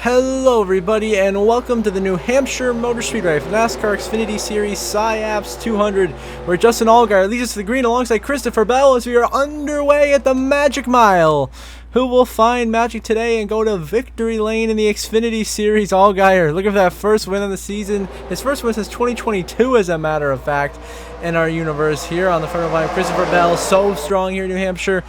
Hello everybody and welcome to the New Hampshire Motor Speedway for the Nascar Xfinity Series SciAps 200, where Justin Allgaier leads us to the green alongside Christopher Bell as we are underway at the Magic Mile. Who will find magic today and go to victory lane in the Xfinity Series? Allgaier looking for that first win of the season. His first win since 2022, as a matter of fact, in our universe. Here on the front of the line, Christopher Bell, so strong here in New Hampshire.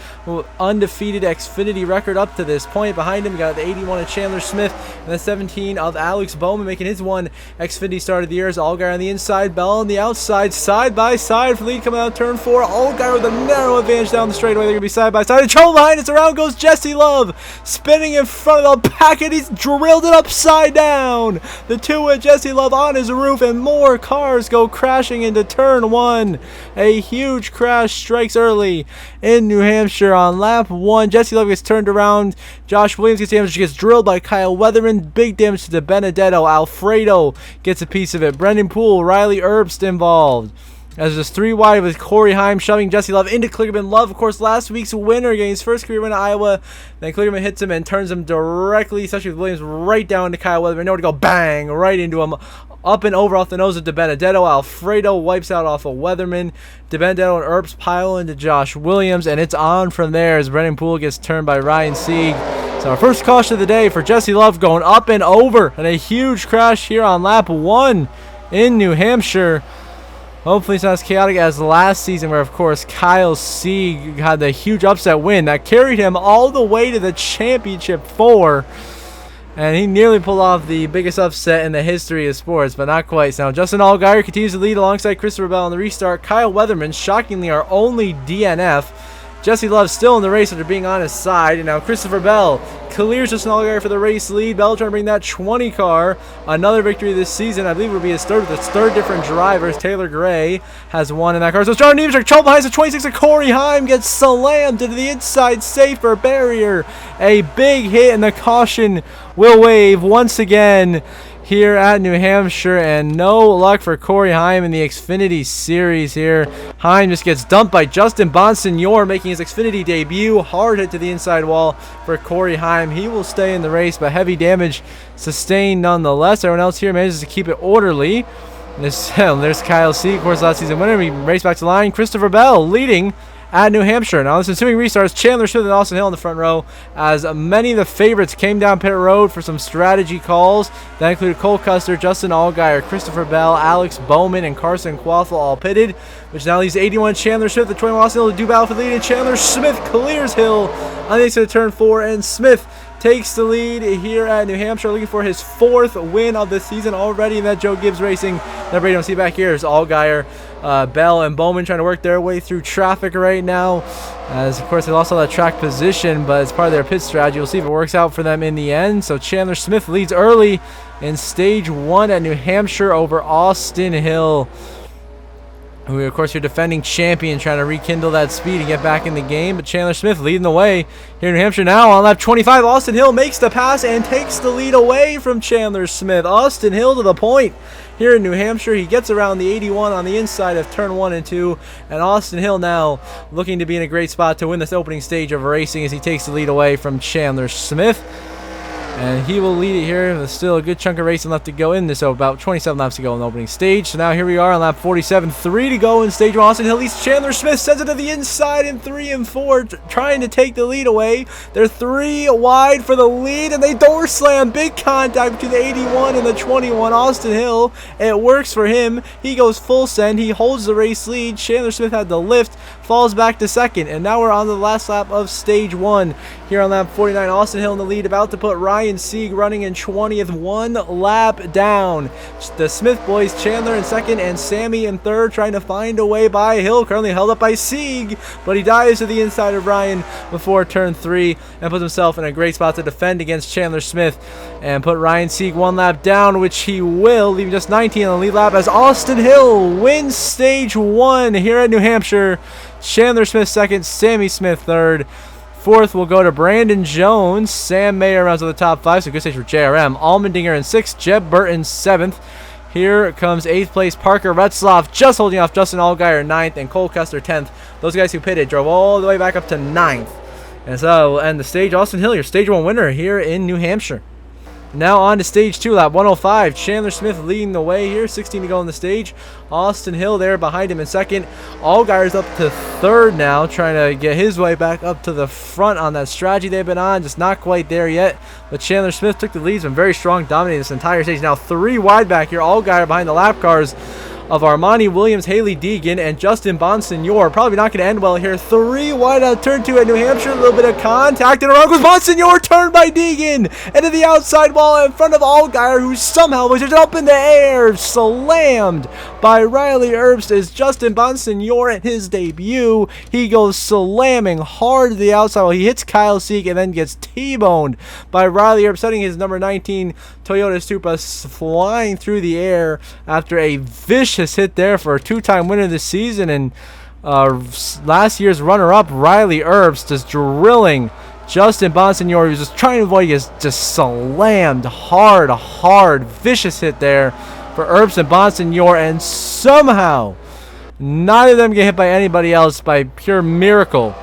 Undefeated Xfinity record up to this point. Behind him, we got the 81 of Chandler Smith and the 17 of Alex Bowman, making his one Xfinity start of the year. As Allgaier on the inside, Bell on the outside, side by side for the lead coming out of turn 4. Allgaier with a narrow advantage down the straightaway. They're going to be side by side. The trouble behind, it's around goes Jesse Love, spinning in front of the packet. He's drilled it upside down. The two with Jesse Love on his roof, and more cars go crashing into turn 1. A huge crash strikes early in New Hampshire on lap 1. Jesse Love gets turned around. Josh Williams gets damaged, gets drilled by Kyle Weatherman. Big damage to Benedetto. Alfredo gets a piece of it. Brendan Poole, Riley Herbst involved. As there's 3 wide with Corey Heim shoving Jesse Love into Kligerman. Love, of course, last week's winner, getting his first career win at Iowa. Then Kligerman hits him and turns him directly, especially with Williams, right down to Kyle Weatherman. Nowhere to go, bang, right into him. Up and over off the nose of DiBenedetto. Alfredo wipes out off of Weatherman. DiBenedetto and Earps pile into Josh Williams, and it's on from there as Brendan Poole gets turned by Ryan Sieg. So our first caution of the day for Jesse Love, going up and over, and a huge crash here on lap 1 in New Hampshire. Hopefully it's not as chaotic as last season, where, of course, Kyle Sieg had the huge upset win that carried him all the way to the championship 4. And he nearly pulled off the biggest upset in the history of sports, but not quite. So now Justin Allgaier continues to lead alongside Christopher Bell on the restart. Kyle Weatherman, shockingly our only DNF. Jesse Love still in the race after being on his side. And now Christopher Bell clears Justin Allgaier for the race lead. Bell trying to bring that 20 car. Another victory this season. I believe it will be his third with its third different drivers. Taylor Gray has won in that car. So John Neves, trouble behind the 26 of Corey Heim, gets slammed into the inside safer barrier. A big hit, and the caution will wave once again here at New Hampshire, and no luck for Corey Heim in the Xfinity Series here. Heim just gets dumped by Justin Bonsignor, making his Xfinity debut. Hard hit to the inside wall for Corey Heim. He will stay in the race, but heavy damage sustained nonetheless. Everyone else here manages to keep it orderly. There's Kyle Sieg, of course, last season winner. We race back to line. Christopher Bell leading at New Hampshire. Now, this ensuing restarts, Chandler Smith and Austin Hill in the front row, as many of the favorites came down pit road for some strategy calls. That included Cole Custer, Justin Allgaier, Christopher Bell, Alex Bowman, and Carson Quaffle all pitted, which now leaves 81 Chandler Smith, the 21 Austin Hill to do battle for the lead, and Chandler Smith clears Hill on the exit of turn 4, and Smith takes the lead here at New Hampshire, looking for his 4th win of the season already in that Joe Gibbs Racing. Now, Brady, don't see back here is Allgaier, Bell, and Bowman trying to work their way through traffic right now. As, of course, they lost all that track position, but it's part of their pit strategy. We'll see if it works out for them in the end. So Chandler Smith leads early in stage 1 at New Hampshire over Austin Hill, who, of course, your defending champion, trying to rekindle that speed and get back in the game. But Chandler Smith leading the way here in New Hampshire. Now on lap 25, Austin Hill makes the pass and takes the lead away from Chandler Smith. Austin Hill to the point here in New Hampshire. He gets around the 81 on the inside of turn 1 and 2. And Austin Hill now looking to be in a great spot to win this opening stage of racing as he takes the lead away from Chandler Smith. And he will lead it here. There's still a good chunk of racing left to go in this, so about 27 laps to go in the opening stage. So now here we are on lap 47, 3 to go in stage 1. Austin Hill leads. Chandler Smith sends it to the inside in 3 and 4, trying to take the lead away. They're 3 wide for the lead, and they door slam. Big contact between the 81 and the 21. Austin Hill, it works for him. He goes full send. He holds the race lead. Chandler Smith had the lift, falls back to second, and now we're on the last lap of stage 1. Here on lap 49, Austin Hill in the lead, about to put Ryan Sieg running in 20th, 1 lap down. The Smith boys, Chandler in second and Sammy in third, trying to find a way by Hill, currently held up by Sieg, but he dives to the inside of Ryan before turn 3 and puts himself in a great spot to defend against Chandler Smith and put Ryan Sieg 1 lap down, which he will, leaving just 19 on the lead lap as Austin Hill wins stage 1 here at New Hampshire. Chandler Smith second, Sammy Smith third. 4th will go to Brandon Jones. Sam Mayer rounds to the top 5, so good stage for JRM. Allmendinger in 6th, Jeb Burton 7th. Here comes 8th place Parker Retzloff, just holding off Justin Allgaier 9th, and Cole Custer 10th. Those guys who pitted drove all the way back up to 9th. And so we'll end the stage. Austin Hill, your stage 1 winner here in New Hampshire. Now on to stage 2, lap 105. Chandler Smith leading the way here. 16 to go on the stage. Austin Hill there behind him in second. Allgaier's up to third now, trying to get his way back up to the front on that strategy they've been on. Just not quite there yet. But Chandler Smith took the lead. He's been very strong, dominating this entire stage. Now 3 wide back here. Allgaier behind the lap cars of Armani Williams, Haley Deegan, and Justin Bonsignor. Probably not going to end well here. 3 wide out turn 2 at New Hampshire. A little bit of contact, and around goes Bonsignor, turned by Deegan. And to the outside wall in front of Allgaier, who somehow was just up in the air. Slammed by Riley Herbst as Justin Bonsignor at his debut. He goes slamming hard to the outside while he hits Kyle Sieg and then gets T-boned by Riley Herbst, setting his number 19 Toyota Supra flying through the air after a vicious hit there for a 2-time winner this season and last year's runner-up Riley Herbst just drilling Justin Bonsignor. He was just trying to avoid. He just slammed hard, vicious hit there for Herbst and Bonsignor, and somehow neither of them get hit by anybody else by pure miracle.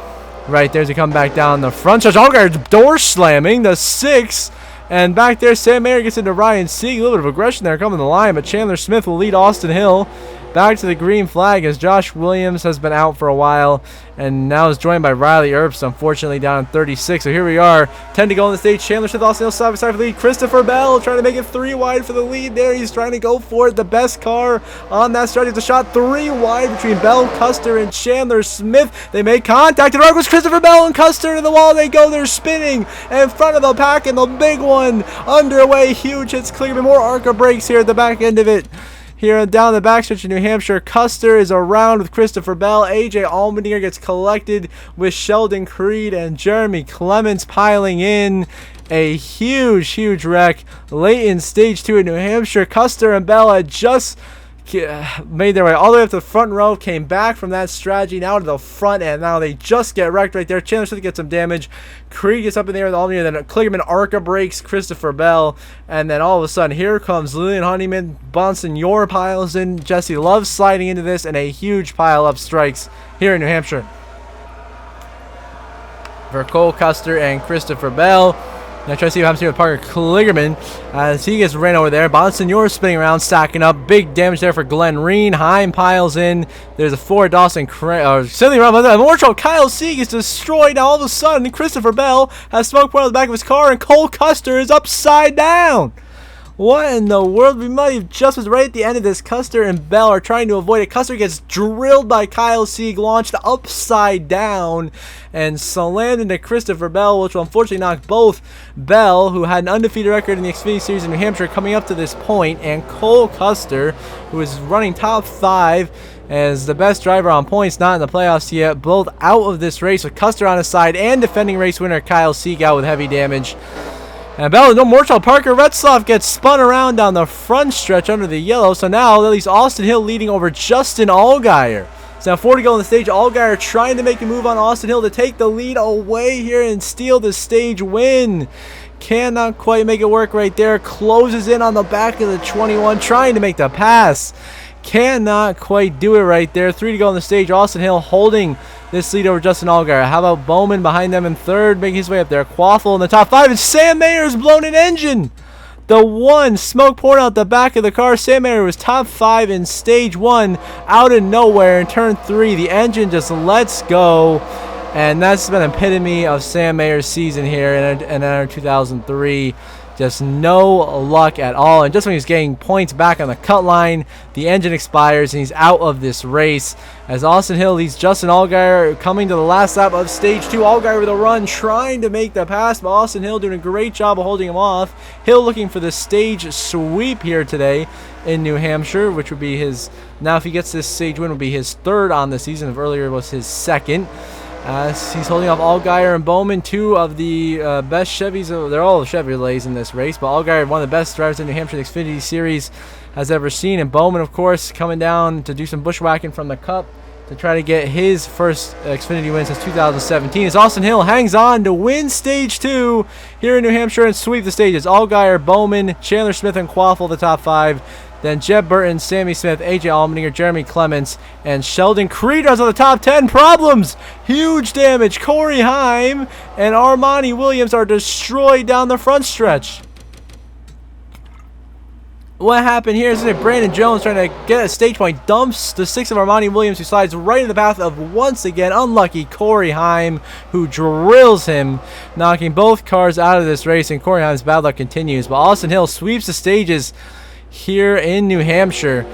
Right there as he come back down the front stretch. Allgaier door slamming the 6. And back there, Sam Mayer gets into Ryan Sieg. A little bit of aggression there coming the line, but Chandler Smith will lead Austin Hill back to the green flag as Josh Williams has been out for a while and now is joined by Riley Herbst, unfortunately down in 36. So here we are, 10 to go on the stage. Chandler Smith, Austin Hill side by side for the lead. Christopher Bell trying to make it 3 wide for the lead there. He's trying to go for it. The best car on that stretch. It's a shot 3 wide between Bell, Custer, and Chandler Smith. They make contact, and around goes Christopher Bell and Custer to the wall. They go. They're spinning in front of the pack, and the big one underway. Huge hits Kligerman. More ARCA brakes here at the back end of it. Here down the backstretch in New Hampshire, Custer is around with Christopher Bell. AJ Allmendinger gets collected with Sheldon Creed and Jeremy Clements piling in. A huge wreck late in stage 2 in New Hampshire. Custer and Bell had just made their way all the way up to the front row, came back from that strategy now to the front, and now they just get wrecked right there. Chandler Smith gets some damage. Creed gets up in the air with Allmendinger, then Kligerman ARCA breaks Christopher Bell, and then all of a sudden here comes Lillian Honeyman. Bonsignor piles in. Jesse Love sliding into this, and a huge pile up strikes here in New Hampshire for Cole Custer and Christopher Bell. Now try to see what happens here with Parker Kligerman as he gets ran over there. Bonsignor spinning around, stacking up. Big damage there for Glenn Reen. Heim piles in. There's a Ford Dawson sailing around. More trouble. Kyle Sieg is destroyed. Now all of a sudden, Christopher Bell has smoke point on the back of his car, and Cole Custer is upside down. What in the world? We might have just was right at the end of this. Custer and Bell are trying to avoid it. Custer gets drilled by Kyle Sieg, launched upside down, and slammed into Christopher Bell, which will unfortunately knock both Bell, who had an undefeated record in the Xfinity Series in New Hampshire coming up to this point, and Cole Custer, who is running top 5 as the best driver on points, not in the playoffs yet, both out of this race with Custer on his side and defending race winner Kyle Sieg out with heavy damage. And Bell, no more trouble. Parker Retzloff gets spun around down the front stretch under the yellow. So now at least Austin Hill leading over Justin Allgaier. So now 4 to go on the stage. Allgaier trying to make a move on Austin Hill to take the lead away here and steal the stage win. Cannot quite make it work right there. Closes in on the back of the 21, trying to make the pass. Cannot quite do it right there. 3 to go on the stage. Austin Hill holding this lead over Justin Allgaier. How about Bowman behind them in 3rd, making his way up there. Quaffle in the top 5, and Sam Mayer's blown an engine. The one smoke pouring out the back of the car. Sam Mayer was top 5 in stage 1, out of nowhere in turn 3. The engine just lets go, and that's been an epitome of Sam Mayer's season here in NR2003. Just no luck at all. And just when he's getting points back on the cut line, the engine expires and he's out of this race. As Austin Hill leads Justin Allgaier coming to the last lap of stage 2. Allgaier with a run, trying to make the pass, but Austin Hill doing a great job of holding him off. Hill looking for the stage sweep here today in New Hampshire, which would be his, now if he gets this stage win, would be his 3rd on the season. If earlier was his 2nd. As he's holding off Allgaier and Bowman, 2 of the best Chevys. They're all Chevrolets in this race, but Allgaier, one of the best drivers in New Hampshire, the Xfinity Series, has ever seen. And Bowman, of course, coming down to do some bushwhacking from the Cup to try to get his first Xfinity win since 2017. As Austin Hill hangs on to win stage 2 here in New Hampshire and sweep the stages. Allgaier, Bowman, Chandler Smith, and Quaffle the top 5. Then Jeb Burton, Sammy Smith, AJ Allmendinger, Jeremy Clements, and Sheldon Creed runs on the top 10. Problems! Huge damage. Corey Heim and Armani Williams are destroyed down the front stretch. What happened here is that Brandon Jones trying to get a stage point, dumps the 6 of Armani Williams, who slides right in the path of, once again, unlucky Corey Heim, who drills him, knocking both cars out of this race, and Corey Heim's bad luck continues. But Austin Hill sweeps the stages here in New Hampshire.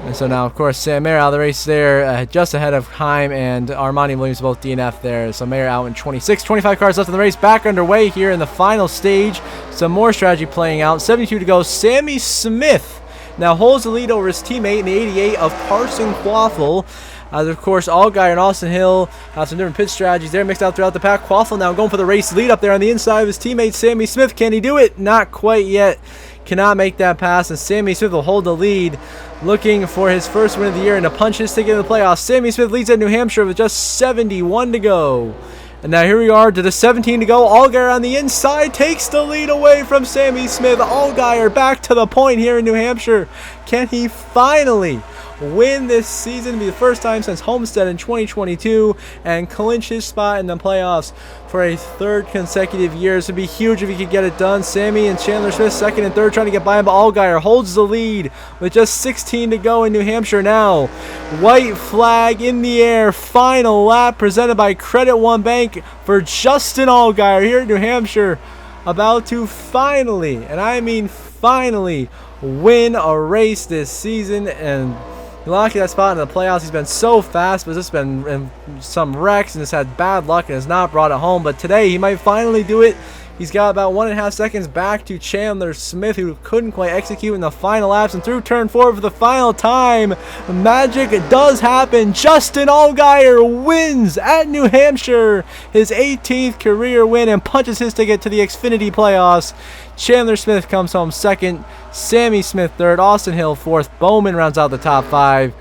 And so now, of course, Sam Mayer out of the race there, just ahead of Heim and Armani Williams, both DNF there. So Mayer out in 26. 25 cars left in the race. Back underway here in the final stage. Some more strategy playing out. 72 to go. Sammy Smith now holds the lead over his teammate in the 88 of Carson Quaffle. As of course, Allgaier and Austin Hill have some different pit strategies there mixed out throughout the pack. Quaffle now going for the race lead up there on the inside of his teammate Sammy Smith. Can he do it? Not quite yet. Cannot make that pass, and Sammy Smith will hold the lead, looking for his first win of the year and to punch his ticket in the playoffs. Sammy Smith leads at New Hampshire with just 71 to go. And now here we are to the 17 to go. Allgaier on the inside takes the lead away from Sammy Smith. Allgaier back to the point here in New Hampshire. Can he finally win this season? It'll be the first time since Homestead in 2022 and clinch his spot in the playoffs for a third consecutive year. This would be huge if he could get it done. Sammy and Chandler Smith second and third trying to get by him, but Allgaier holds the lead with just 16 to go in New Hampshire now. White flag in the air. Final lap presented by Credit One Bank for Justin Allgaier here in New Hampshire, about to finally, and I mean finally, win a race this season and lucky that spot in the playoffs. He's been so fast, but just been in some wrecks and has had bad luck and has not brought it home. But today he might finally do it. He's got about 1.5 seconds back to Chandler Smith, who couldn't quite execute in the final laps. And through turn 4 for the final time, magic does happen. Justin Allgaier wins at New Hampshire, his 18th career win, and punches his ticket to the Xfinity playoffs. Chandler Smith comes home second, Sammy Smith third, Austin Hill fourth, Bowman rounds out the top 5.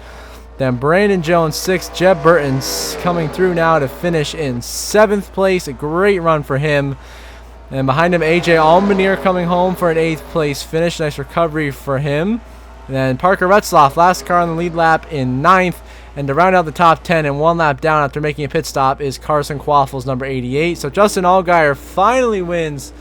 Then Brandon Jones 6th, Jeb Burton's coming through now to finish in 7th place. A great run for him. And behind him, AJ Allmendier coming home for an 8th place finish. Nice recovery for him. And then Parker Retzlaff, last car on the lead lap, in 9th. And to round out the top 10 and 1 lap down after making a pit stop is Carson Quaffle's number 88. So Justin Allgaier finally wins,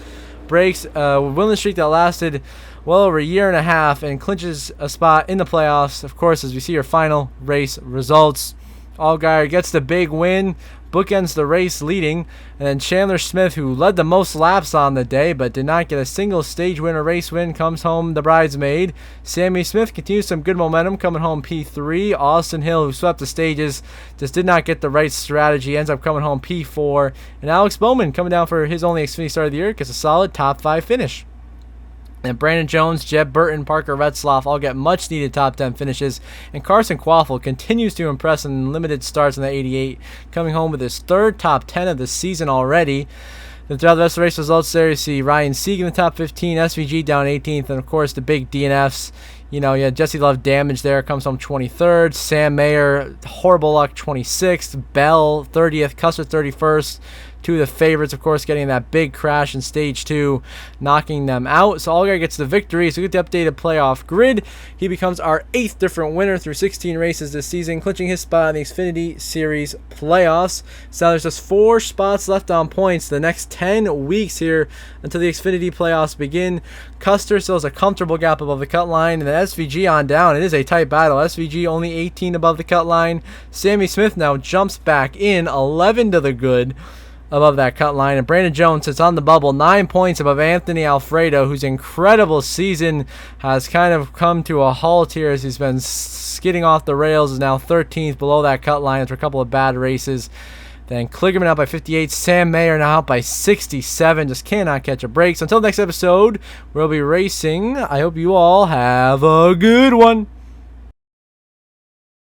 breaks a winning streak that lasted well over a year and a half, and clinches a spot in the playoffs. Of course, as we see your final race results, Allgaier gets the big win, bookends the race leading, and then Chandler Smith, who led the most laps on the day but did not get a single stage win or race win, comes home the bridesmaid. Sammy Smith continues some good momentum, coming home P3. Austin Hill, who swept the stages, just did not get the right strategy, ends up coming home P4. And Alex Bowman coming down for his only Xfinity start of the year, gets a solid top 5 finish. And Brandon Jones, Jeb Burton, Parker Retzlaff all get much needed top 10 finishes. And Carson Quaffle continues to impress in limited starts in the 88, coming home with his 3rd top 10 of the season already. Then throughout the rest of the race results there, you see Ryan Sieg in the top 15, SVG down 18th, and of course the big DNFs. You know, yeah, Jesse Love damage there, comes home 23rd. Sam Mayer, horrible luck, 26th. Bell, 30th. Custer, 31st. Two of the favorites, of course, getting that big crash in stage 2, knocking them out. So Allgaier gets the victory. So we get the updated playoff grid. He becomes our 8th different winner through 16 races this season, clinching his spot in the Xfinity Series playoffs. So there's just 4 spots left on points the next 10 weeks here until the Xfinity playoffs begin. Custer still has a comfortable gap above the cut line, and then SVG on down. It is a tight battle. SVG only 18 above the cut line. Sammy Smith now jumps back in 11 to the good above that cut line, and Brandon Jones sits on the bubble 9 points above Anthony Alfredo, whose incredible season has kind of come to a halt here as he's been skidding off the rails, is now 13th below that cut line after a couple of bad races. Then Kligerman out by 58, Sam Mayer now out by 67, just cannot catch a break. So until next episode, we'll be racing. I hope you all have a good one.